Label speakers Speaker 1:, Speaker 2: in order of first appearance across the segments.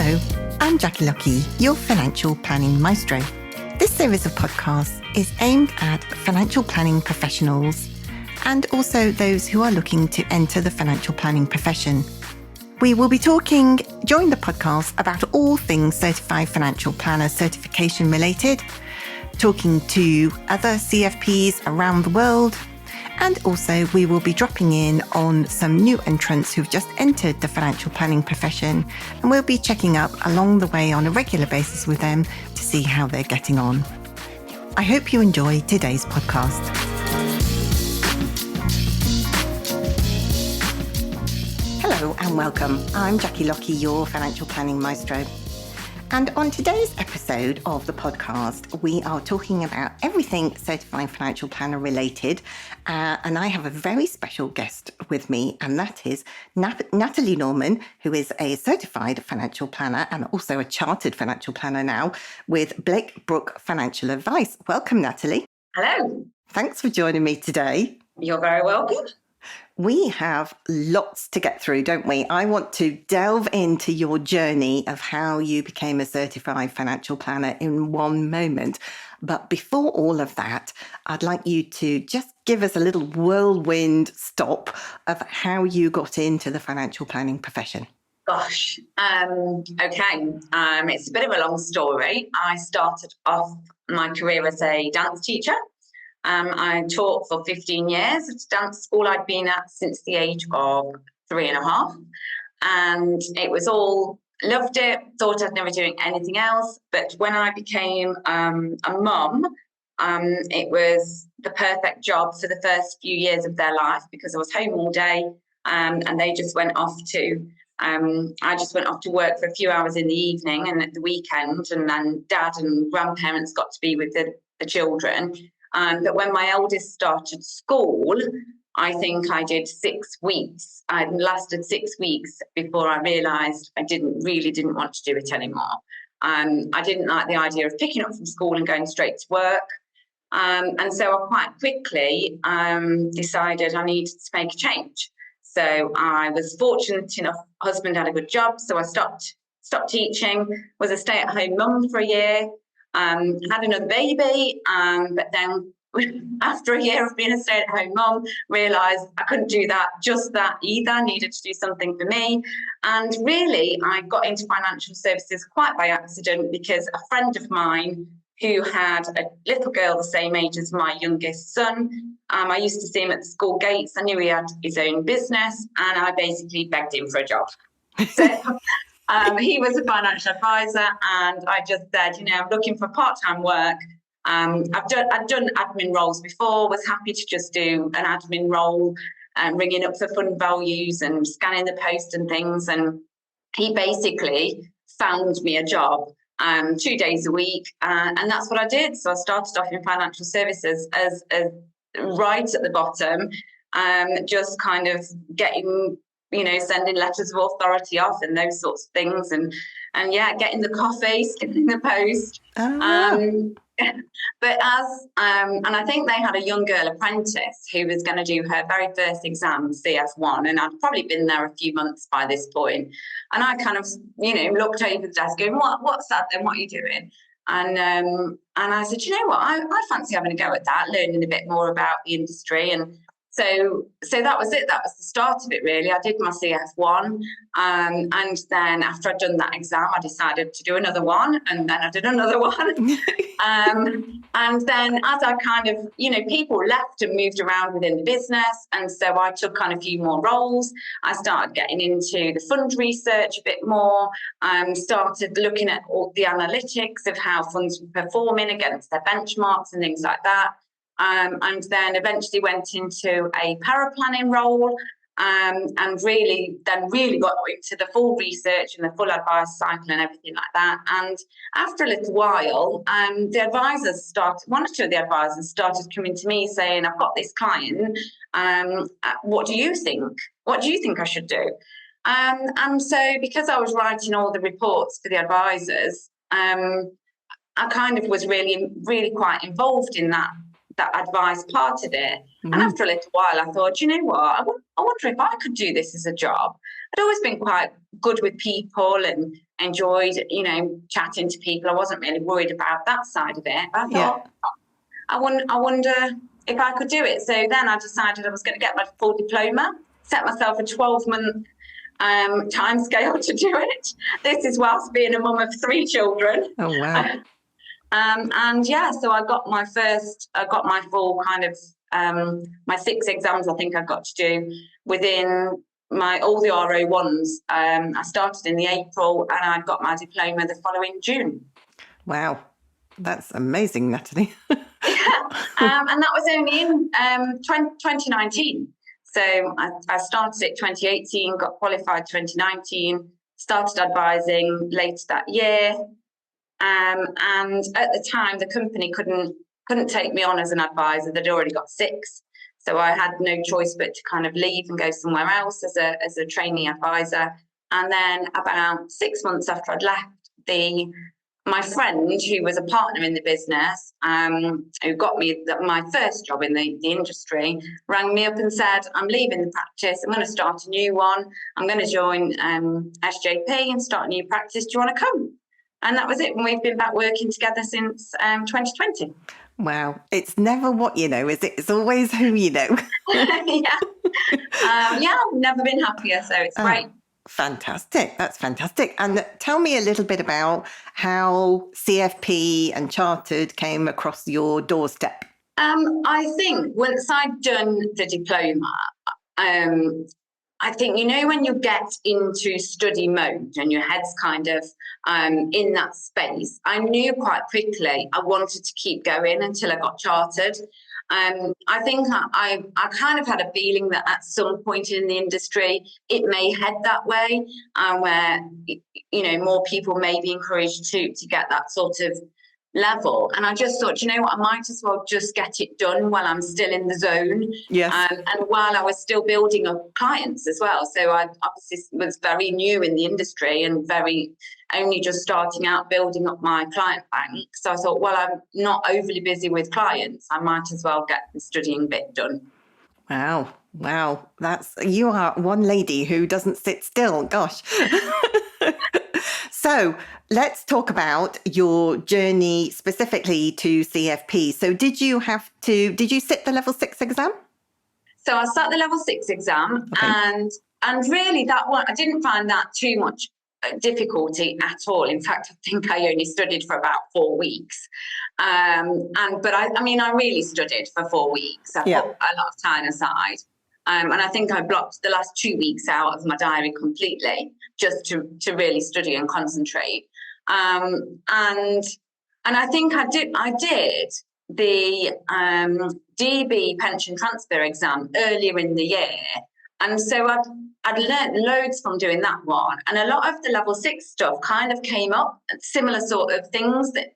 Speaker 1: Hello, I'm Jackie Lucky, your financial planning maestro. This series of podcasts is aimed at financial planning professionals and also those who are looking to enter the financial planning profession. We will be talking during the podcast about all things certified financial planner certification related, talking to other CFPs around the world, and also we will be dropping in on some new entrants who've just entered the financial planning profession, and we'll be checking up along the way on a regular basis with them to see how they're getting on. I hope you enjoy today's podcast. Hello and welcome. I'm Jackie Lucky, your financial planning maestro. And on today's episode of the podcast, we are talking about everything certified financial planner related. And I have a very special guest with me, and that is Natalie Norman, who is a certified financial planner and also a chartered financial planner now with Brooke Financial Advice. Welcome, Natalie.
Speaker 2: Hello.
Speaker 1: Thanks for joining me today.
Speaker 2: You're very welcome.
Speaker 1: We have lots to get through, don't we? I want to delve into your journey of how you became a certified financial planner in one moment. But before all of that, I'd like you to just give us a little whirlwind stop of how you got into the financial planning profession.
Speaker 2: Gosh, okay. It's a bit of a long story. I started off my career as a dance teacher. I taught for 15 years at a dance school I'd been at since the age of 3.5. And it was all, loved it, thought I'd never doing anything else. But when I became a mum, it was the perfect job for the first few years of their life because I was home all day and they just went off to, I just went off to work for a few hours in the evening and at the weekend, and then dad and grandparents got to be with the children. But when my eldest started school, I think I did 6 weeks. I lasted 6 weeks before I realised I didn't want to do it anymore. I didn't like the idea of picking up from school and going straight to work. And so I quite quickly decided I needed to make a change. So I was fortunate enough, husband had a good job, so I stopped teaching, was a stay-at-home mum for a year. Had another baby, but then after a year of being a stay-at-home mum, realised I couldn't do just that either. I needed to do something for me. And really, I got into financial services quite by accident because a friend of mine who had a little girl the same age as my youngest son, I used to see him at the school gates. I knew he had his own business, and I basically begged him for a job. So he was a financial advisor, and I just said, I'm looking for part-time work. I'd done admin roles before, was happy to just do an admin role, ringing up for fund values and scanning the post and things. And he basically found me a job 2 days a week, and that's what I did. So I started off in financial services as right at the bottom, just kind of getting, sending letters of authority off and those sorts of things, and getting the coffee, skipping the post. But and I think they had a young girl apprentice who was going to do her very first exam, CF1, and I'd probably been there a few months by this point. And I kind of, looked over the desk going, what's that then? What are you doing? And I said, what? I fancy having a go at that, learning a bit more about the industry. And so that was it. That was the start of it, really. I did my CF1. And then after I'd done that exam, I decided to do another one. And then I did another one. And then as I kind of, people left and moved around within the business. And so I took on a few more roles. I started getting into the fund research a bit more. Started looking at all the analytics of how funds were performing against their benchmarks and things like that. And then eventually went into a paraplanning role, and really got into the full research and the full advice cycle and everything like that. And after a little while, one or two of the advisors started coming to me saying, I've got this client, what do you think? What do you think I should do? And so because I was writing all the reports for the advisors, I kind of was really, really quite involved in that that advice part of it.
Speaker 1: Mm.
Speaker 2: And after a little while, I thought, you know what, I wonder if I could do this as a job. I'd always been quite good with people and enjoyed, chatting to people. I wasn't really worried about that side of it. I thought, I wonder if I could do it. So then I decided I was going to get my full diploma, set myself a 12-month time scale to do it. This is whilst being a mum of 3 children.
Speaker 1: Oh, wow.
Speaker 2: So I got my full kind of, my 6 exams I think I got to do within all the RO1s. I started in the April and I got my diploma the following June.
Speaker 1: Wow. That's amazing, Natalie.
Speaker 2: And that was only in 2019. So I started it 2018, got qualified 2019, started advising later that year. And at the time, the company couldn't take me on as an advisor. They'd already got 6. So I had no choice but to kind of leave and go somewhere else as a trainee advisor. And then about 6 months after I'd left, my friend, who was a partner in the business, who got me my first job in the industry, rang me up and said, I'm leaving the practice. I'm going to start a new one. I'm going to join SJP and start a new practice. Do you want to come? And that was it. And we've been back working together since 2020.
Speaker 1: Wow. It's never what you know, is it? It's always who you know.
Speaker 2: I've never been happier. So it's great.
Speaker 1: Fantastic. That's fantastic. And tell me a little bit about how CFP and Chartered came across your doorstep.
Speaker 2: I think once I'd done the diploma, I think, when you get into study mode and your head's kind of in that space, I knew quite quickly I wanted to keep going until I got chartered. I think I kind of had a feeling that at some point in the industry, it may head that way, where, more people may be encouraged to get that sort of level. And I just thought, I might as well just get it done while I'm still in the zone.
Speaker 1: Yes.
Speaker 2: And while I was still building up clients as well. So I obviously was very new in the industry and only just starting out building up my client bank. So I thought, well, I'm not overly busy with clients. I might as well get the studying bit done.
Speaker 1: Wow. You are one lady who doesn't sit still. Gosh. So let's talk about your journey specifically to CFP. So did you sit the level 6 exam?
Speaker 2: So I sat the level 6 exam, okay. and really that one, I didn't find that too much difficulty at all. In fact, I think I only studied for about 4 weeks. But I really studied for 4 weeks. I put a lot of time aside. And I think I blocked the last 2 weeks out of my diary completely just to really study and concentrate. And I think I did the DB pension transfer exam earlier in the year. And so I'd learnt loads from doing that one. And a lot of the level 6 stuff kind of came up, similar sort of things that,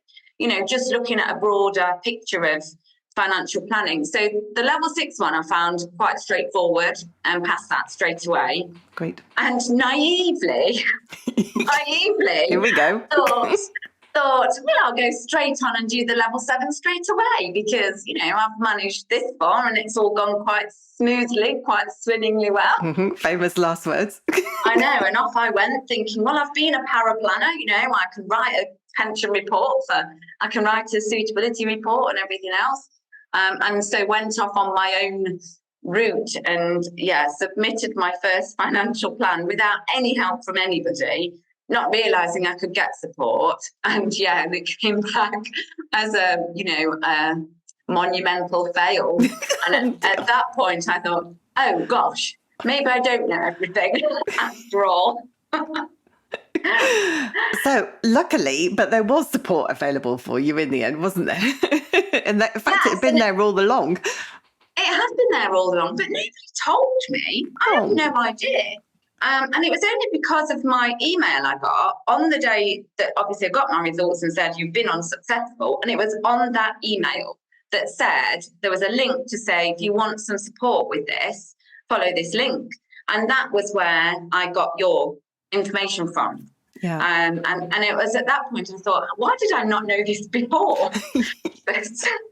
Speaker 2: just looking at a broader picture of financial planning. So the level 6 one I found quite straightforward and passed that straight away.
Speaker 1: Great.
Speaker 2: And naively,
Speaker 1: here we go.
Speaker 2: thought, well, I'll go straight on and do the level 7 straight away because, I've managed this far and it's all gone quite smoothly, quite swimmingly well.
Speaker 1: Mm-hmm. Famous last words.
Speaker 2: I know. And off I went thinking, well, I've been a paraplanner, I can write a pension report, I can write a suitability report and everything else. And so went off on my own route and submitted my first financial plan without any help from anybody, not realizing I could get support. And it came back as a monumental fail. And at that point I thought, oh gosh, maybe I don't know everything after all.
Speaker 1: So luckily, but there was support available for you in the end, wasn't there? And in fact, it had been there all along.
Speaker 2: It has been there all along, but nobody told me. I had no idea. And it was only because of my email I got on the day that obviously I got my results and said, you've been unsuccessful. And it was on that email that said, there was a link to say, if you want some support with this, follow this link. And that was where I got your information from. And it was at that point I thought, why did I not know this before?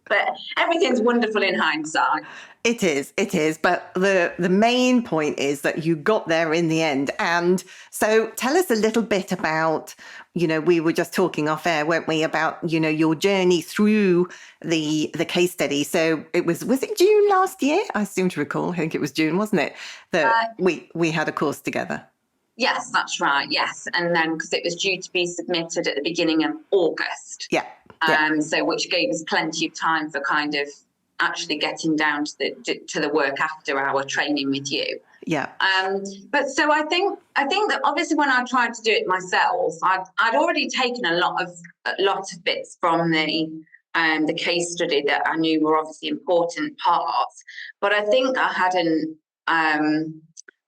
Speaker 2: but everything's wonderful in hindsight.
Speaker 1: It is. But the main point is that you got there in the end. And so tell us a little bit about, we were just talking off air, weren't we, about, your journey through the case study. So was it June last year? I seem to recall, I think it was June, wasn't it? That we had a course together.
Speaker 2: Yes, that's right. Yes. And then because it was due to be submitted at the beginning of August.
Speaker 1: Yeah.
Speaker 2: So which gave us plenty of time for kind of actually getting down to the work after our training with you.
Speaker 1: Yeah.
Speaker 2: But so I think that obviously when I tried to do it myself, I'd already taken a lot of bits from the case study that I knew were obviously important parts, but I think I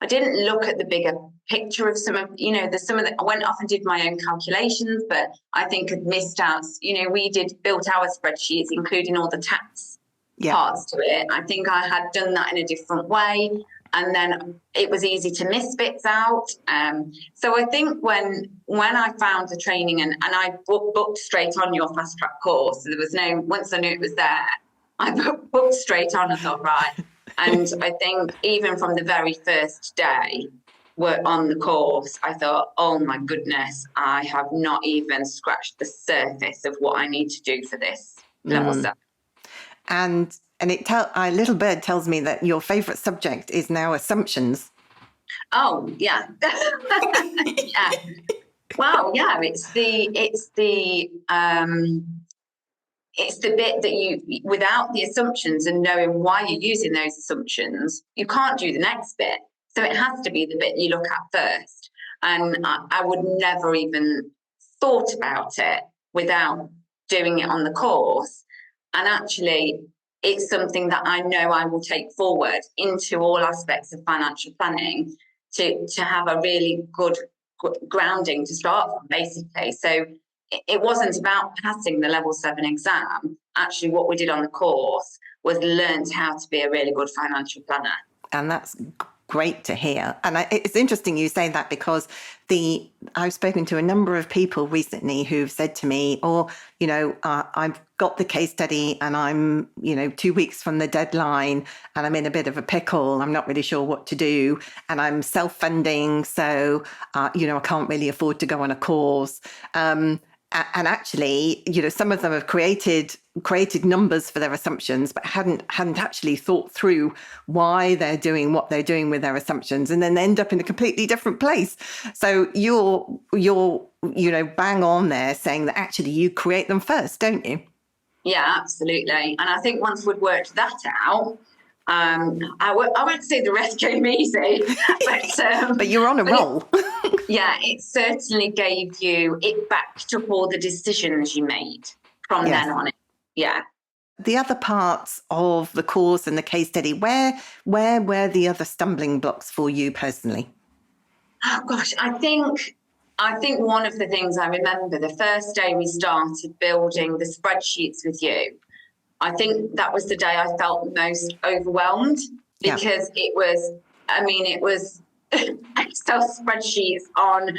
Speaker 2: didn't look at the bigger picture of some of I went off and did my own calculations, but I think I'd missed out. We built our spreadsheets, including all the tax parts to it. I think I had done that in a different way, and then it was easy to miss bits out. So I think when I found the training and I booked straight on your fast track course, there was once I knew it was there, I booked straight on and thought, right. And I think even from the very first day we're on the course, I thought, oh my goodness, I have not even scratched the surface of what I need to do for this level 7. And
Speaker 1: a little bird tells me that your favourite subject is now assumptions.
Speaker 2: Oh yeah, yeah. Well, yeah, it's the bit that you, without the assumptions and knowing why you're using those assumptions, you can't do the next bit. So it has to be the bit you look at first. And I would never even thought about it without doing it on the course. And actually, it's something that I know I will take forward into all aspects of financial planning to have a really good grounding to start from, basically. So it wasn't about passing the level 7 exam. Actually, what we did on the course was learn how to be a really good financial planner.
Speaker 1: And that's great to hear. And it's interesting you say that, because I've spoken to a number of people recently who've said to me, I've got the case study and I'm, 2 weeks from the deadline and I'm in a bit of a pickle. I'm not really sure what to do. And I'm self-funding. So, I can't really afford to go on a course. And actually, some of them have created numbers for their assumptions, but hadn't actually thought through why they're doing what they're doing with their assumptions, and then end up in a completely different place. So you're bang on there saying that actually you create them first, don't you?
Speaker 2: Yeah, absolutely. And I think once we'd worked that out, I won't say the rest came easy,
Speaker 1: but you're on a roll.
Speaker 2: Yeah, it certainly gave you, it backed up all the decisions you made from then on. Yeah.
Speaker 1: The other parts of the course and the case study, where were the other stumbling blocks for you personally?
Speaker 2: Oh gosh, I think one of the things I remember, the first day we started building the spreadsheets with you, I think that was the day I felt most overwhelmed, because it was Excel spreadsheets on,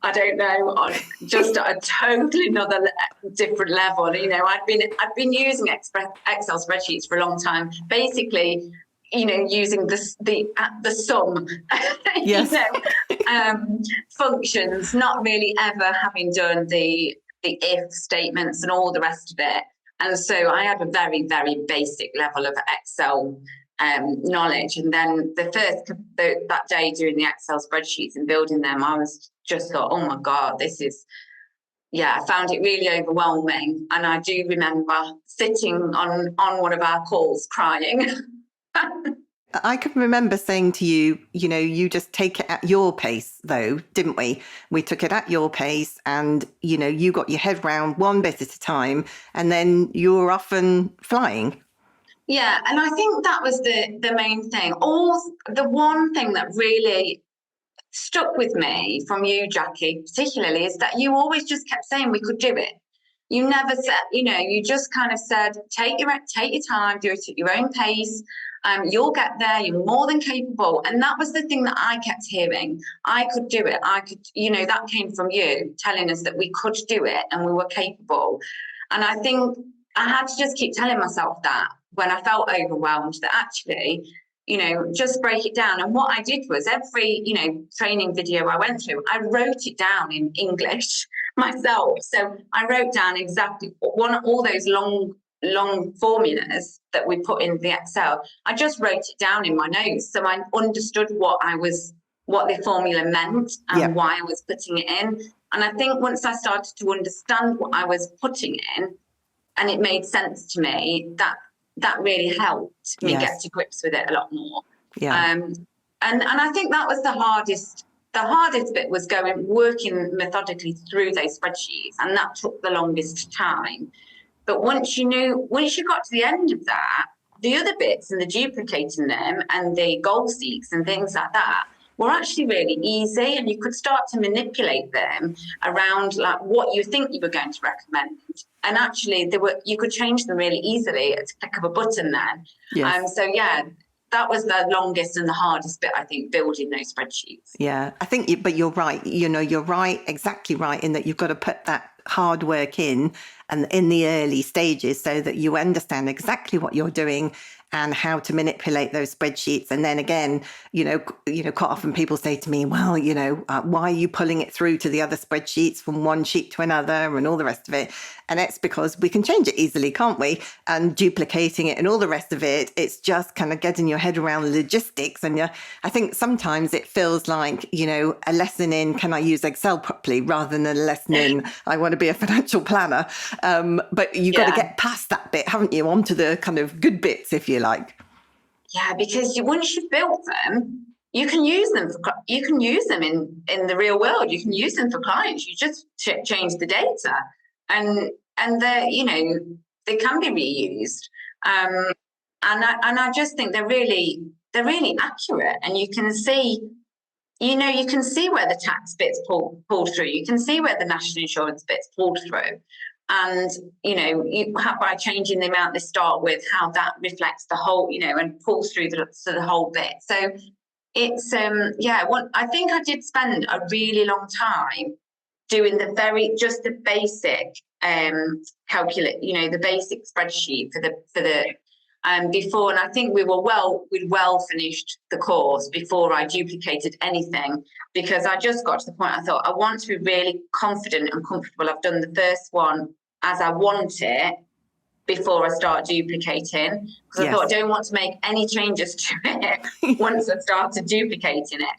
Speaker 2: I don't know, on just a totally different level. I'd been using Excel spreadsheets for a long time, basically, using the sum, functions, not really ever having done the if statements and all the rest of it. And so I had a very, very basic level of Excel knowledge. And then that day doing the Excel spreadsheets and building them, I was just thought, oh my God, I found it really overwhelming. And I do remember sitting on one of our calls crying.
Speaker 1: I can remember saying to you, you just take it at your pace, though, didn't we? We took it at your pace and, you got your head round one bit at a time and then you were off and flying.
Speaker 2: Yeah, and I think that was the main thing. The one thing that really stuck with me from you, Jackie, particularly, is that you always just kept saying we could do it. You never said, you just kind of said, take your time, do it at your own pace. You'll get there. You're more than capable. And that was the thing that I kept hearing. I could do it. I could, that came from you telling us that we could do it and we were capable. And I think I had to just keep telling myself that when I felt overwhelmed, that actually, just break it down. And what I did was every, training video I went through, I wrote it down in English myself. So I wrote down exactly all those long formulas that we put in the Excel. I just wrote it down in my notes. So I understood what the formula meant and why I was putting it in. And I think once I started to understand what I was putting in and it made sense to me, that really helped me get to grips with it a lot more. And I think that was the hardest bit, was working methodically through those spreadsheets, and that took the longest time. But once you got to the end of that, the other bits and the duplicating them and the goal seeks and things like that were actually really easy, and you could start to manipulate them around like what you think you were going to recommend. And actually you could change them really easily at the click of a button then. That was the longest and the hardest bit, I think, building those spreadsheets.
Speaker 1: Yeah, I think, but you're right. You're right, exactly right, in that you've got to put that hard work in and in the early stages so that you understand exactly what you're doing and how to manipulate those spreadsheets. And then again, quite often people say to me, well, why are you pulling it through to the other spreadsheets from one sheet to another and all the rest of it? And it's because we can change it easily, can't we? And duplicating it and all the rest of it, it's just kind of getting your head around logistics. And I think sometimes it feels like, a lesson in, can I use Excel properly, rather than a lesson in, I want to be a financial planner. But you've got to get past that bit, haven't you, onto the kind of good bits, if you like.
Speaker 2: Yeah, because once you've built them, you can use them in the real world. You can use them for clients. You just change the data, and they can be reused. And I just think they're really accurate, and you can see. You can see where the tax bits pulled through. You can see where the national insurance bits pulled through. And, you have, by changing the amount they start with, how that reflects the whole, and pulls through the whole bit. So it's, I think I did spend a really long time doing the basic the basic spreadsheet for the before. And I think we'd well finished the course before I duplicated anything, because I just got to the point I thought, I want to be really confident and comfortable. I've done the first one as I want it before I start duplicating, because I thought, I don't want to make any changes to it once I started duplicating it.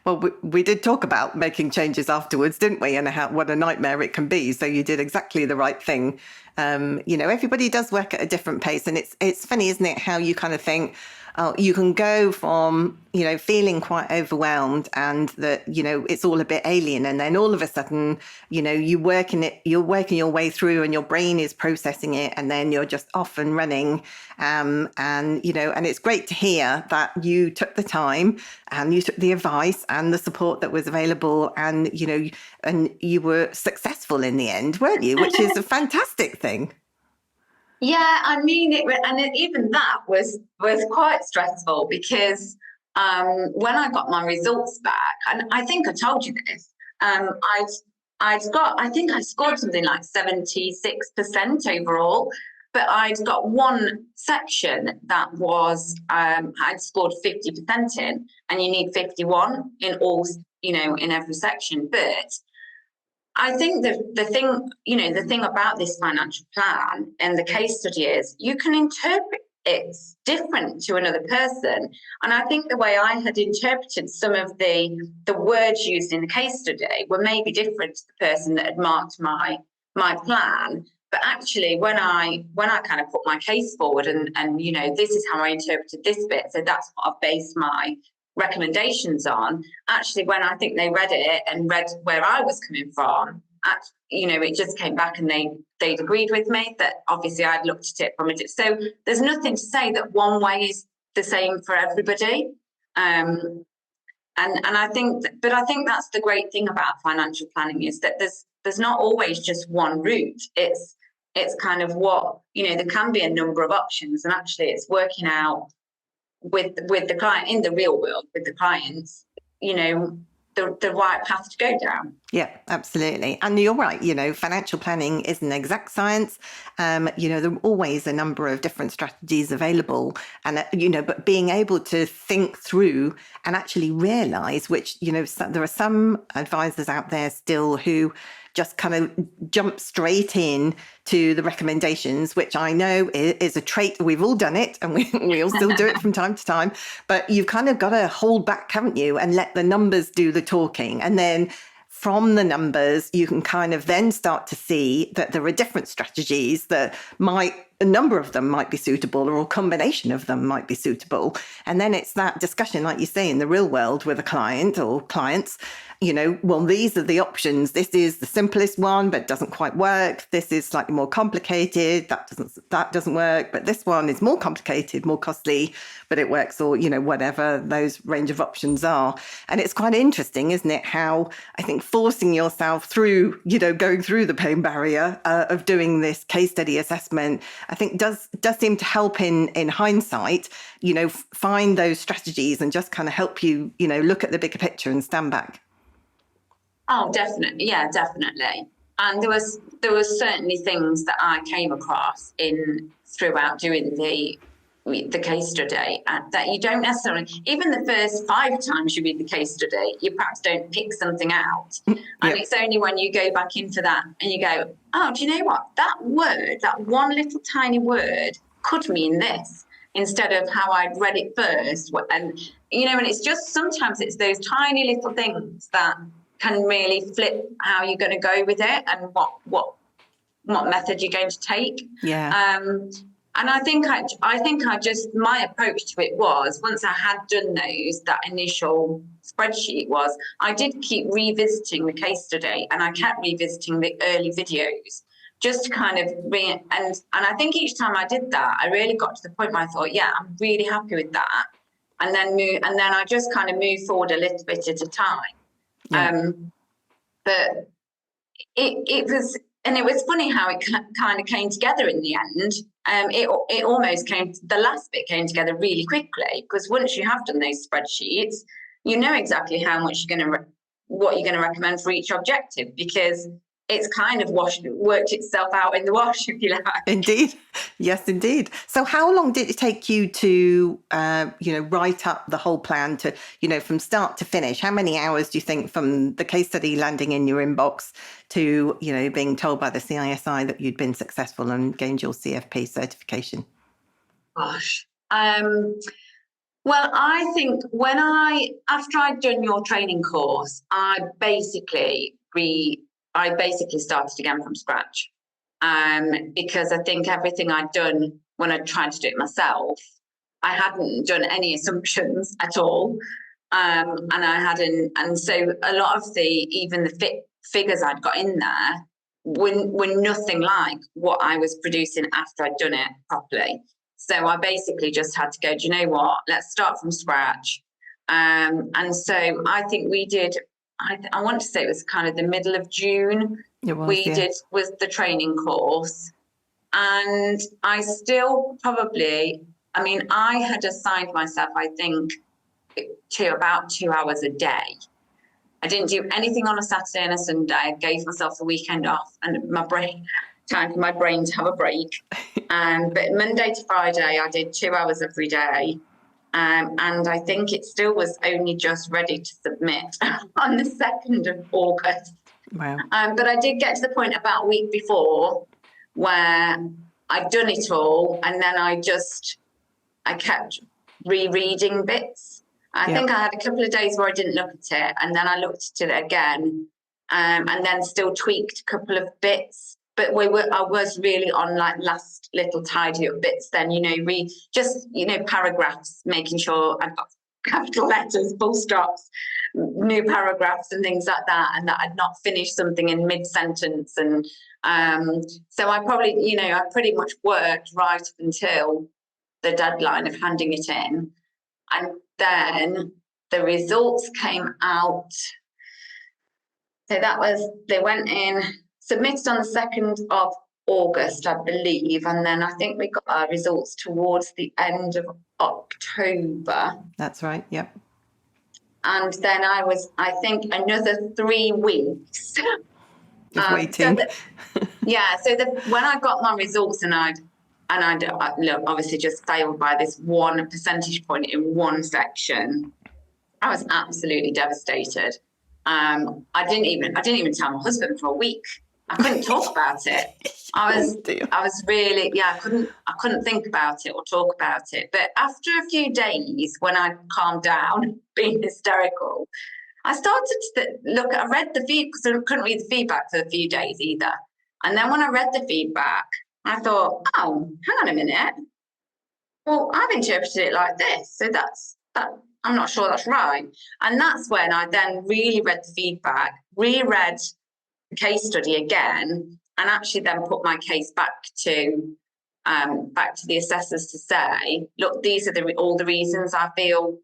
Speaker 1: Well, we did talk about making changes afterwards, didn't we? And what a nightmare it can be. So you did exactly the right thing. Everybody does work at a different pace. And it's funny, isn't it, how you kind of think, you can go from, feeling quite overwhelmed and that, it's all a bit alien. And then all of a sudden, you're working your way through and your brain is processing it. And then you're just off and running. And it's great to hear that you took the time and you took the advice and the support that was available. And, and you were successful in the end, weren't you? Which is a fantastic thing.
Speaker 2: Yeah, I mean, even that was quite stressful, because when I got my results back, and I think I told you this, I think I scored something like 76% overall, but I'd got one section that was I'd scored 50% in, and you need 51 in all, in every section. But I think the thing about this financial plan and the case study is you can interpret it different to another person. And I think the way I had interpreted some of the words used in the case study were maybe different to the person that had marked my plan. But actually, when I kind of put my case forward and this is how I interpreted this bit, so that's what I've based my recommendations on. Actually, when I think they read it and read where I was coming from, it just came back and they'd agreed with me that obviously I'd looked at it from it. So there's nothing to say that one way is the same for everybody. And I think that's the great thing about financial planning, is that there's not always just one route. It's kind of what, there can be a number of options, and actually it's working out with the client in the real world with the clients, the right path to go down.
Speaker 1: Yeah, absolutely. And you're right, financial planning is an exact science. There are always a number of different strategies available. And, but being able to think through and actually realize which, there are some advisors out there still who just kind of jump straight in to the recommendations, which I know is a trait. We've all done it, and we all still do it from time to time. But you've kind of got to hold back, haven't you, and let the numbers do the talking. And then from the numbers, you can kind of then start to see that there are different strategies that a number of them might be suitable, or a combination of them might be suitable. And then it's that discussion, like you say, in the real world with a client or clients, well, these are the options. This is the simplest one, but doesn't quite work. This is slightly more complicated. That doesn't work. But this one is more complicated, more costly, but it works, or, whatever those range of options are. And it's quite interesting, isn't it? How I think forcing yourself through, going through the pain barrier of doing this case study assessment, I think does seem to help in hindsight, find those strategies and just kind of help you, look at the bigger picture and stand back.
Speaker 2: Oh, definitely. Yeah, definitely. And there was certainly things that I came across throughout doing the case study that you don't necessarily, even the first 5 times you read the case study, you perhaps don't pick something out. Yep. And it's only when you go back into that and you go, oh, do you know what? That word, that one little tiny word could mean this instead of how I'd read it first. And, and it's just, sometimes it's those tiny little things that can really flip how you're going to go with it and what method you're going to take.
Speaker 1: Yeah.
Speaker 2: And I think my approach to it was, once I had done that initial spreadsheet was, I did keep revisiting the case study, and I kept revisiting the early videos just to kind of and I think each time I did that, I really got to the point where I thought, yeah, I'm really happy with that. And then I just kind of moved forward a little bit at a time. Yeah. But it was funny how it kind of came together in the end. It almost the last bit came together really quickly, because once you have done those spreadsheets, you know exactly how much what you're going to recommend for each objective, because it's kind of worked itself out in the wash, if you like.
Speaker 1: Indeed. Yes, indeed. So how long did it take you to, write up the whole plan to, from start to finish? How many hours do you think from the case study landing in your inbox to, being told by the CISI that you'd been successful and gained your CFP certification?
Speaker 2: Gosh. Well, I think after I'd done your training course, I basically started again from scratch, because I think everything I'd done when I tried to do it myself, I hadn't done any assumptions at all, and so a lot of even the figures I'd got in there were nothing like what I was producing after I'd done it properly. So I basically just had to go, do you know what? Let's start from scratch, and so I think we did. I want to say it was kind of the middle of June. Did with the training course, and I still I had assigned myself, I think, to about 2 hours a day. I didn't do anything on a Saturday and a Sunday. I gave myself the weekend off and time for my brain to have a break. But Monday to Friday, I did 2 hours every day. And I think it still was only just ready to submit on the 2nd of August.
Speaker 1: Wow.
Speaker 2: But I did get to the point about a week before where I'd done it all, and then I kept rereading bits. I think I had a couple of days where I didn't look at it, and then I looked at it again, and then still tweaked a couple of bits. But I was really on like last little tidy up bits then, paragraphs, making sure I've got capital letters, full stops, new paragraphs and things like that, and that I'd not finished something in mid-sentence. And so I probably, I pretty much worked right up until the deadline of handing it in. And then the results came out. So they went in, submitted on the 2nd of August, I believe. And then I think we got our results towards the end of October.
Speaker 1: That's right. Yep.
Speaker 2: And then I think, another 3 weeks.
Speaker 1: Of waiting.
Speaker 2: When I got my results and I look, obviously just failed by this 1 percentage point in one section, I was absolutely devastated. I didn't even tell my husband for a week. I couldn't talk about it. I was really, I couldn't think about it or talk about it. But after a few days, when I calmed down, being hysterical, I started to I read the feedback, because I couldn't read the feedback for a few days either. And then when I read the feedback, I thought, oh, hang on a minute. Well, I've interpreted it like this. So that. I'm not sure that's right. And that's when I then really read the feedback, reread the case study again, and actually then put my case back to the assessors to say, look, these are all the reasons I feel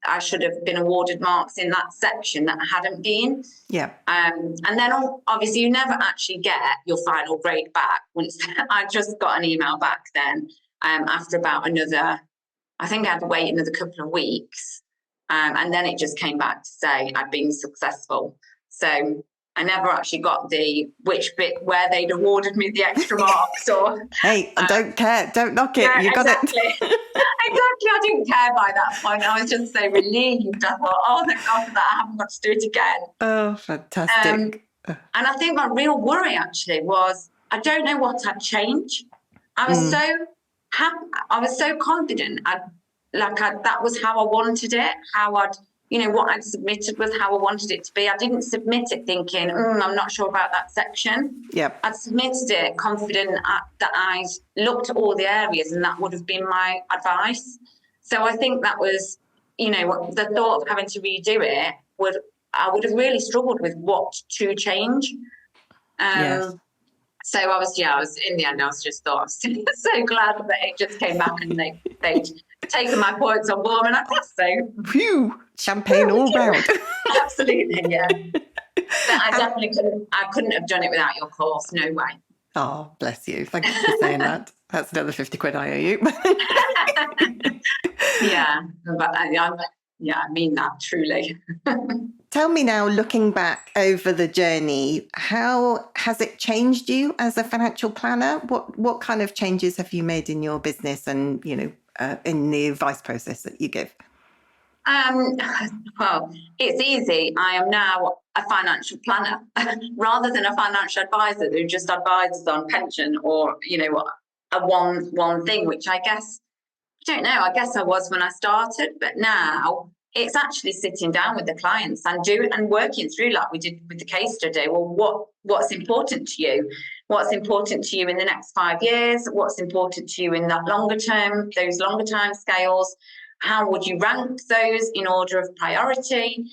Speaker 2: I should have been awarded marks in that section that I hadn't been.
Speaker 1: Yeah.
Speaker 2: And then obviously you never actually get your final grade back. Once I just got an email back then after about another, I think I had to wait another couple of weeks. And then it just came back to say I'd been successful. So I never actually got which bit where they'd awarded me the extra marks or.
Speaker 1: Hey, I don't care. Don't knock it. You got
Speaker 2: exactly.
Speaker 1: it.
Speaker 2: Exactly. I didn't care by that point. I was just so relieved. I thought, oh, thank God for that. I haven't got to do it again.
Speaker 1: Oh, fantastic.
Speaker 2: And I think my real worry actually was, I don't know what I'd change. I was so happy. I was so confident. That was how I wanted it, what I'd submitted was how I wanted it to be. I didn't submit it thinking, I'm not sure about that section.
Speaker 1: Yep.
Speaker 2: I'd submitted it confident that I'd looked at all the areas and that would have been my advice. So I think that was, the thought of having to redo it I would have really struggled with what to change.
Speaker 1: Yes.
Speaker 2: So I was in the end, I was just so glad that it just came back and they'd taken my points on board and I passed. So,
Speaker 1: phew, champagne all round.
Speaker 2: Absolutely, yeah. But I definitely couldn't have done it without your course. No way.
Speaker 1: Oh, bless you. Thank you for saying that. That's another 50 quid I owe you.
Speaker 2: Yeah, but I mean that truly.
Speaker 1: Tell me now, looking back over the journey, how has it changed you as a financial planner? What kind of changes have you made in your business and, in the advice process that you give?
Speaker 2: Well, it's easy. I am now a financial planner rather than a financial advisor who just advises on pension or, a one thing, which I guess, I don't know, I guess I was when I started, but now it's actually sitting down with the clients and working through, like we did with the case study. Well, what's important to you? What's important to you in the next 5 years? What's important to you in that those longer time scales? How would you rank those in order of priority?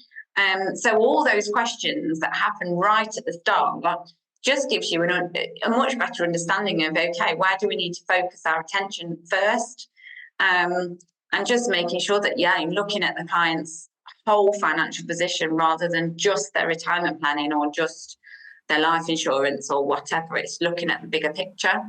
Speaker 2: So all those questions that happen right at the start just gives you a much better understanding of, okay, where do we need to focus our attention first? And just making sure that, you're looking at the client's whole financial position rather than just their retirement planning or just their life insurance or whatever. It's looking at the bigger picture.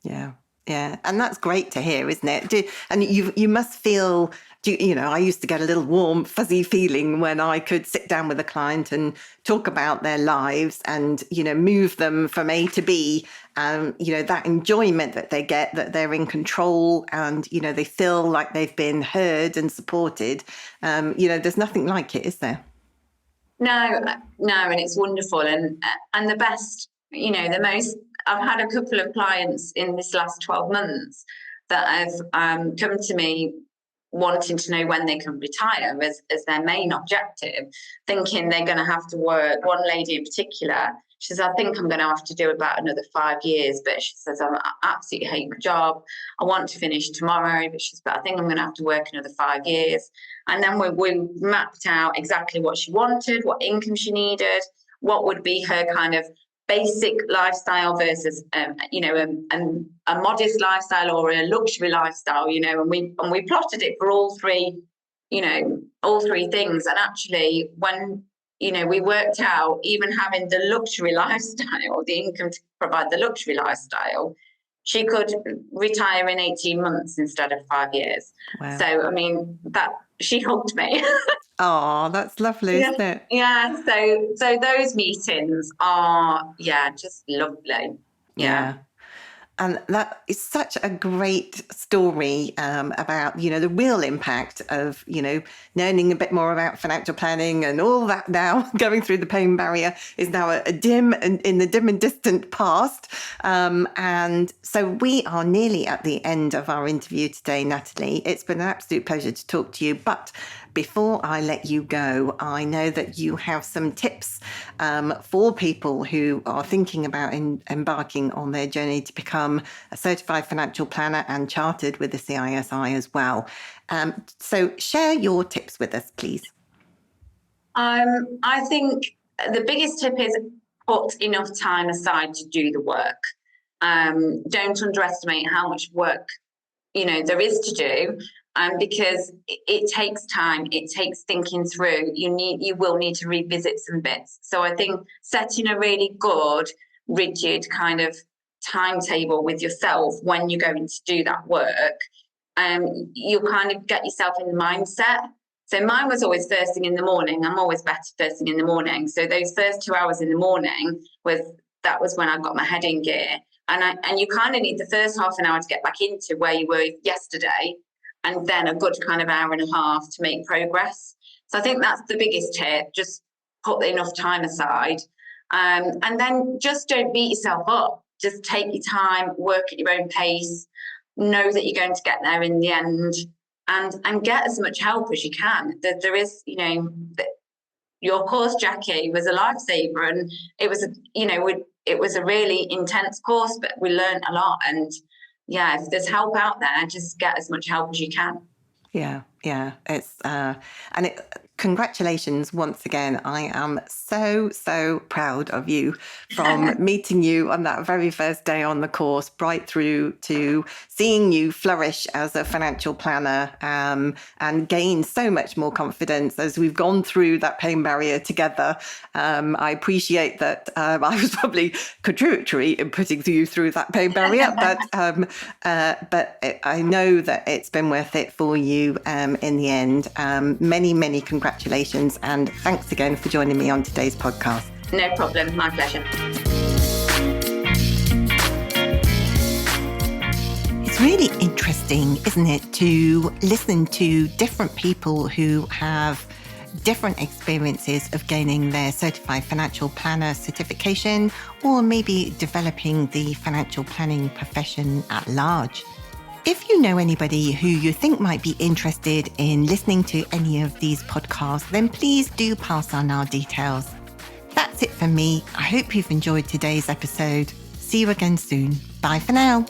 Speaker 1: Yeah. Yeah. And that's great to hear, isn't it? And you must feel, I used to get a little warm, fuzzy feeling when I could sit down with a client and talk about their lives and, move them from A to B. That enjoyment that they get, that they're in control and, they feel like they've been heard and supported. There's nothing like it, is there?
Speaker 2: No, and it's wonderful. And the best, the most, I've had a couple of clients in this last 12 months that have come to me wanting to know when they can retire as their main objective, thinking they're going to have to work. One lady in particular, she says, I think I'm going to have to do about another 5 years, but she says, I absolutely hate my job. I want to finish tomorrow, but I think I'm going to have to work another 5 years. And then we mapped out exactly what she wanted, what income she needed, what would be her kind of basic lifestyle versus a modest lifestyle or a luxury lifestyle, and we plotted it for all three things. And actually when we worked out even having the luxury lifestyle, the income to provide the luxury lifestyle, she could retire in 18 months instead of 5 years.
Speaker 1: Wow.
Speaker 2: So, I mean, that she helped me.
Speaker 1: Oh, that's lovely, isn't it?
Speaker 2: Yeah. So those meetings are, just lovely. Yeah.
Speaker 1: And that is such a great story about, the real impact of, learning a bit more about financial planning and all that now going through the pain barrier is now a dim and in the dim and distant past. And so we are nearly at the end of our interview today, Natalie. It's been an absolute pleasure to talk to you. But before I let you go, I know that you have some tips for people who are thinking about embarking on their journey to become a certified financial planner and chartered with the CISI as well. So share your tips with us, please.
Speaker 2: I think the biggest tip is put enough time aside to do the work. Don't underestimate how much work there is to do. Because it takes time, it takes thinking through. You will need to revisit some bits. So I think setting a really good, rigid kind of timetable with yourself when you're going to do that work, you'll kind of get yourself in the mindset. So mine was always first thing in the morning. I'm always better first thing in the morning. So those first 2 hours in the morning was when I got my head in gear. And you kind of need the first half an hour to get back into where you were yesterday, and then a good kind of hour and a half to make progress. So I think that's the biggest tip, just put enough time aside. And then just don't beat yourself up. Just take your time, work at your own pace, know that you're going to get there in the end, and get as much help as you can. There is, your course, Jackie, was a lifesaver, and it was, it was a really intense course, but we learned a lot. And if there's help out there, just get as much help as you can.
Speaker 1: Yeah. It's congratulations once again. I am so proud of you from meeting you on that very first day on the course, right through to seeing you flourish as a financial planner and gain so much more confidence as we've gone through that pain barrier together. I appreciate that I was probably contributory in putting you through that pain barrier, but I know that it's been worth it for you in the end. Many congratulations, and thanks again for joining me on today's podcast.
Speaker 2: No problem, my pleasure.
Speaker 1: It's really interesting, isn't it, to listen to different people who have different experiences of gaining their certified financial planner certification, or maybe developing the financial planning profession at large. If you know anybody who you think might be interested in listening to any of these podcasts, then please do pass on our details. That's it for me. I hope you've enjoyed today's episode. See you again soon. Bye for now.